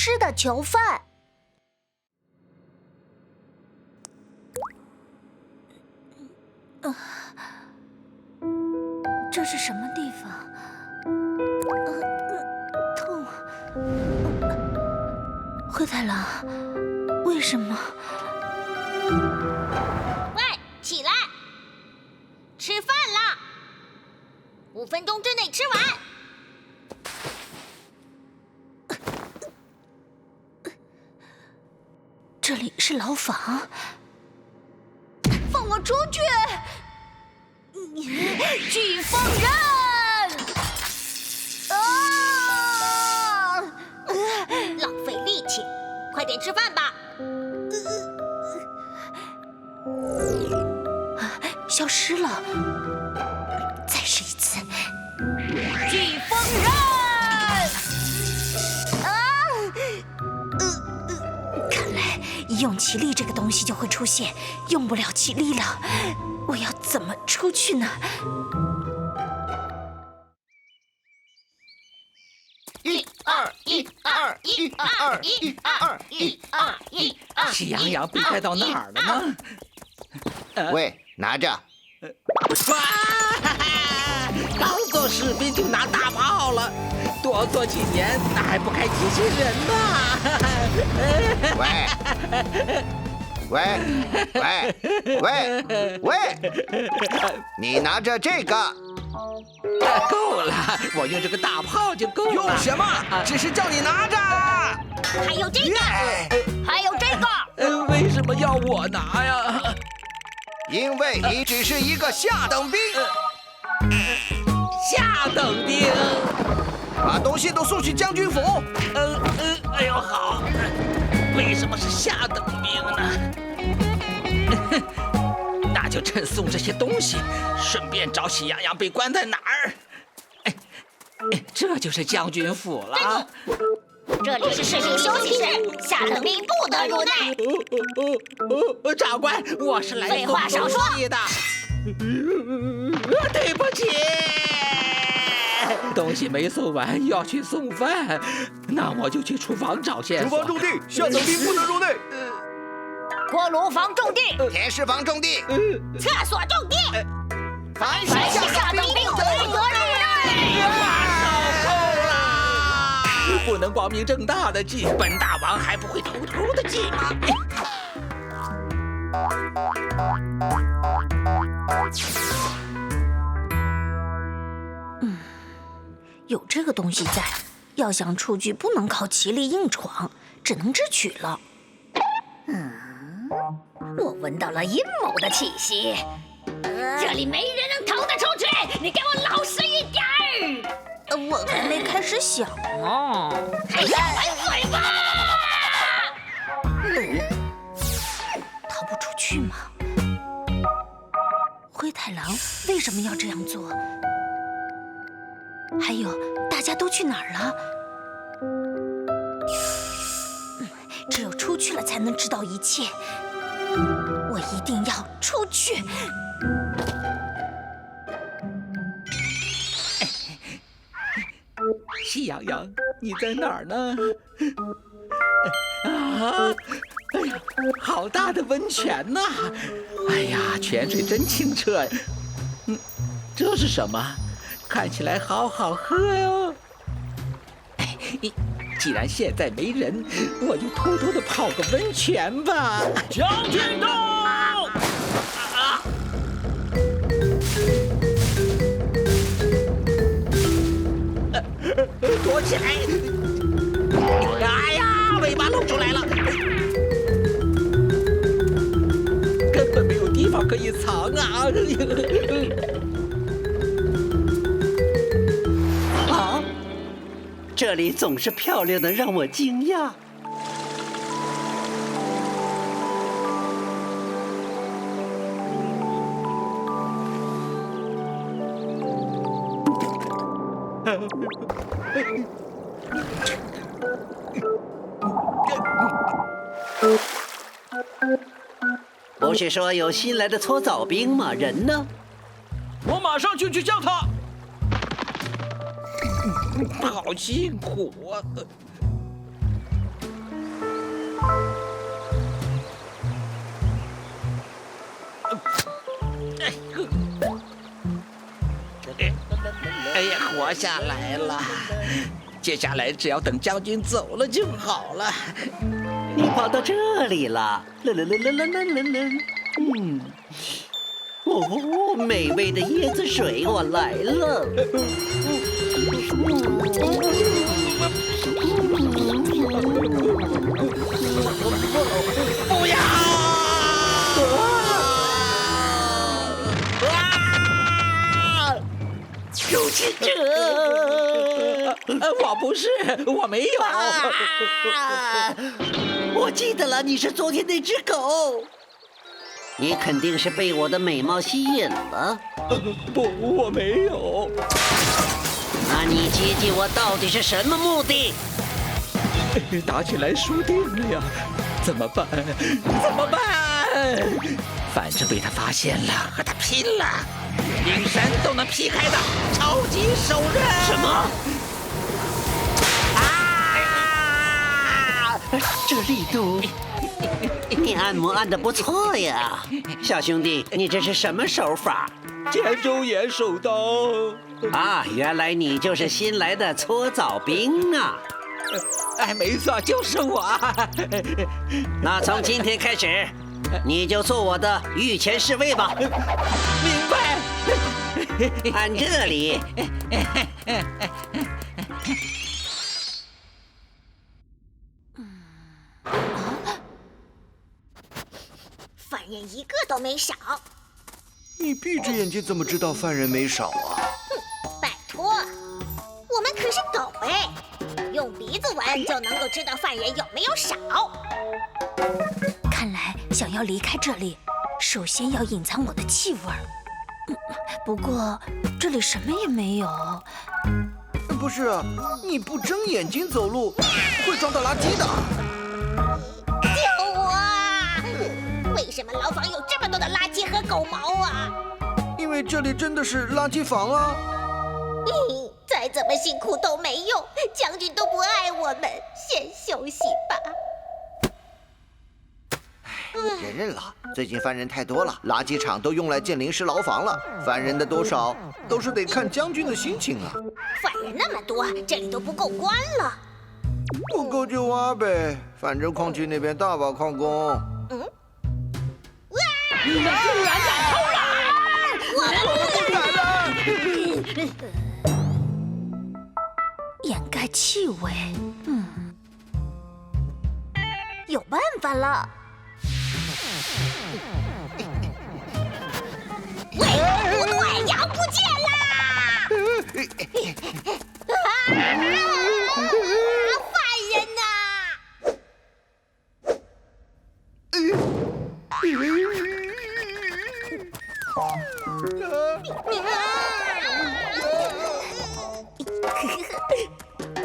吃的囚犯。这是什么地方？痛！灰太狼，为什么？喂，起来！吃饭啦！5分钟之内吃完。这里是牢房，放我出去！飓风人！啊！浪费力气，快点吃饭吧。消失了。再试一次。飓风人！看来一用奇力，这个东西就会出现。用不了奇力了，我要怎么出去呢？1212121212121喜羊羊被带到哪儿了呢？喂，拿着！哇！刚做士兵就拿大炮了，多做几年那还不开机器人呢？喂！你拿着这个。够了，我用这个大炮就够了。用什么？只是叫你拿着。还有这个，还有这个。为什么要我拿呀？因为你只是一个下等兵。下等兵。把东西都送去将军府。哎呦好。为什么是下等兵呢？那就趁送这些东西，顺便找喜羊羊被关在哪儿。这就是将军府了。这里是士兵休息室，下等兵不得入内。长官，我是来废话少说的。对不起，东西没送完要去送饭，那我就去厨房找线索。厨房种地，下等兵不能入内。锅炉房种地，田氏房种地，厕所种地，凡是下等兵不得入内。不能光明正大的记，本大王还不会偷偷的记吗？有这个东西在，要想出去不能靠奇力硬闯，只能智取了。我闻到了阴谋的气息，这里没人能逃得出去，你给我老实一点儿！我还没开始想呢。还想玩嘴巴？逃不出去吗？灰太狼为什么要这样做？还有，大家都去哪儿了？只有出去了才能知道一切。我一定要出去。喜羊羊，你在哪儿呢？啊！哎呀，好大的温泉呐！哎呀，泉水真清澈。这是什么？看起来好好喝哟。既然现在没人，我就偷偷的泡个温泉吧。将军到！躲起来！哎呀，尾巴露出来了，根本没有地方可以藏啊！啊，这里总是漂亮的，让我惊讶。不是说有新来的搓澡兵吗？人呢？我马上就去叫他。好辛苦啊！活下来了。接下来只要等将军走了就好了。你跑到这里了，啦啦啦啦啦啦啦啦。哦，美味的椰子水，我来了。不要！入侵者！我不是，我没有。我记得了，你是昨天那只狗。你肯定是被我的美貌吸引了。不，我没有。那你接近我到底是什么目的？打起来输定了呀！怎么办？怎么办？反正被他发现了，和他拼了！灵山都能劈开的超级手刃！什么？这力度，你按摩按得不错呀，小兄弟，你这是什么手法？肩周炎手刀啊，原来你就是新来的搓澡兵啊！哎，没错，就是我。那从今天开始，你就做我的御前侍卫吧。明白。按这里。犯人一个都没少。你闭着眼睛怎么知道犯人没少啊？拜托，我们可是狗哎，用鼻子闻就能够知道犯人有没有少。看来想要离开这里，首先要隐藏我的气味儿。不过这里什么也没有。不是，你不睁眼睛走路，会撞到垃圾的。救我啊！为什么牢房有这么多的垃圾和狗毛啊？因为这里真的是垃圾房啊！再怎么辛苦都没用，将军都不爱我们，先休息吧。忍忍了，最近犯人太多了，垃圾场都用来建临时牢房了，犯人的多少都是得看将军的心情啊。犯人那么多，这里都不够关了。不够就挖呗，反正矿区那边大把矿工。你们居然敢偷懒！我们不敢了。掩盖气味，有办法了。喂，不对，羊不见啦！犯人呐！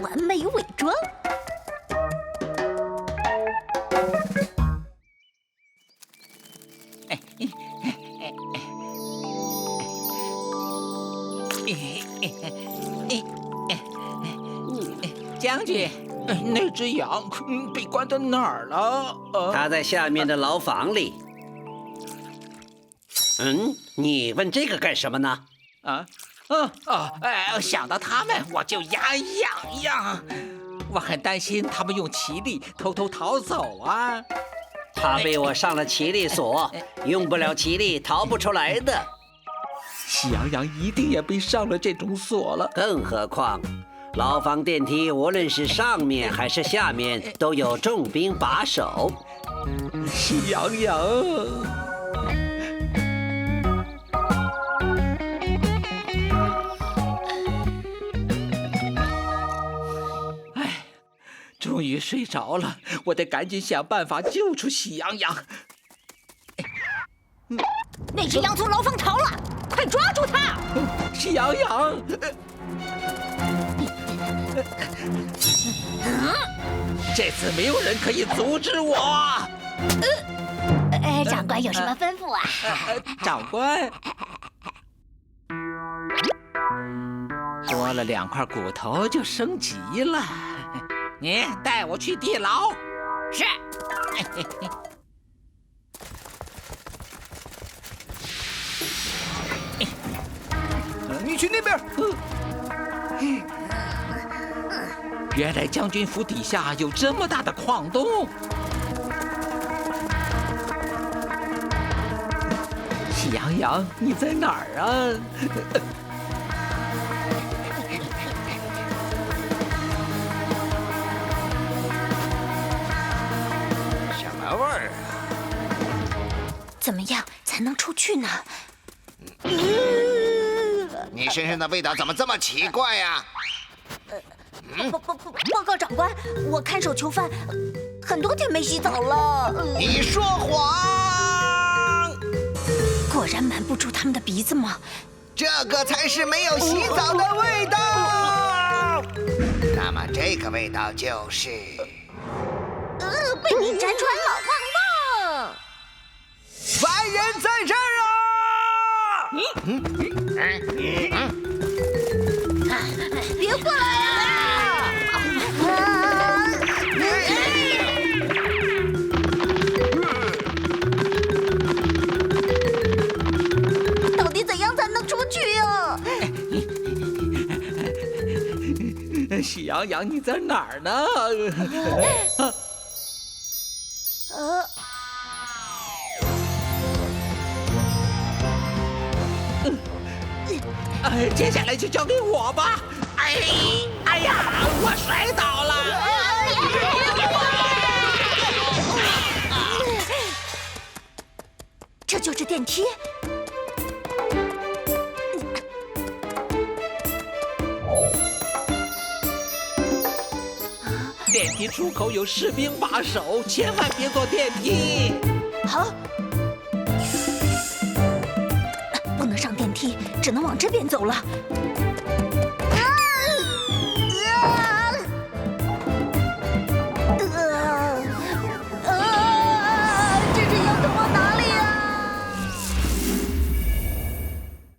完美伪装。将军，那只羊被关到哪儿了？他在下面的牢房里。你问这个干什么呢？想到他们我就牙痒痒。我很担心他们用奇力偷偷逃走啊。他被我上了奇力锁，用不了奇力逃不出来的。喜羊羊一定也被上了这种锁了。更何况，牢房电梯无论是上面还是下面都有重兵把守。喜羊羊，终于睡着了，我得赶紧想办法救出喜羊羊。那只羊从牢房逃了，快抓住它！喜羊羊，这次没有人可以阻止我。长官有什么吩咐啊？长官，多了2块骨头就升级了。你带我去地牢。是。你去那边。原来将军府底下有这么大的矿洞。喜羊羊，你在哪儿啊？什么味儿啊？怎么样才能出去呢？你身上的味道怎么这么奇怪呀？报告长官，我看守囚犯很多天没洗澡了。你说谎！果然瞒不住他们的鼻子吗？这个才是没有洗澡的味道。那么这个味道就是……被你摘穿了，汪汪！犯人在这儿啊！别过来啊！到底怎样才能出去呀？喜羊羊，你在哪儿呢？接下来就交给我吧。哎呀，我摔倒了。这就是电梯。电梯出口有士兵把守，千万别坐电梯。好，不能上电梯，只能往这边走了。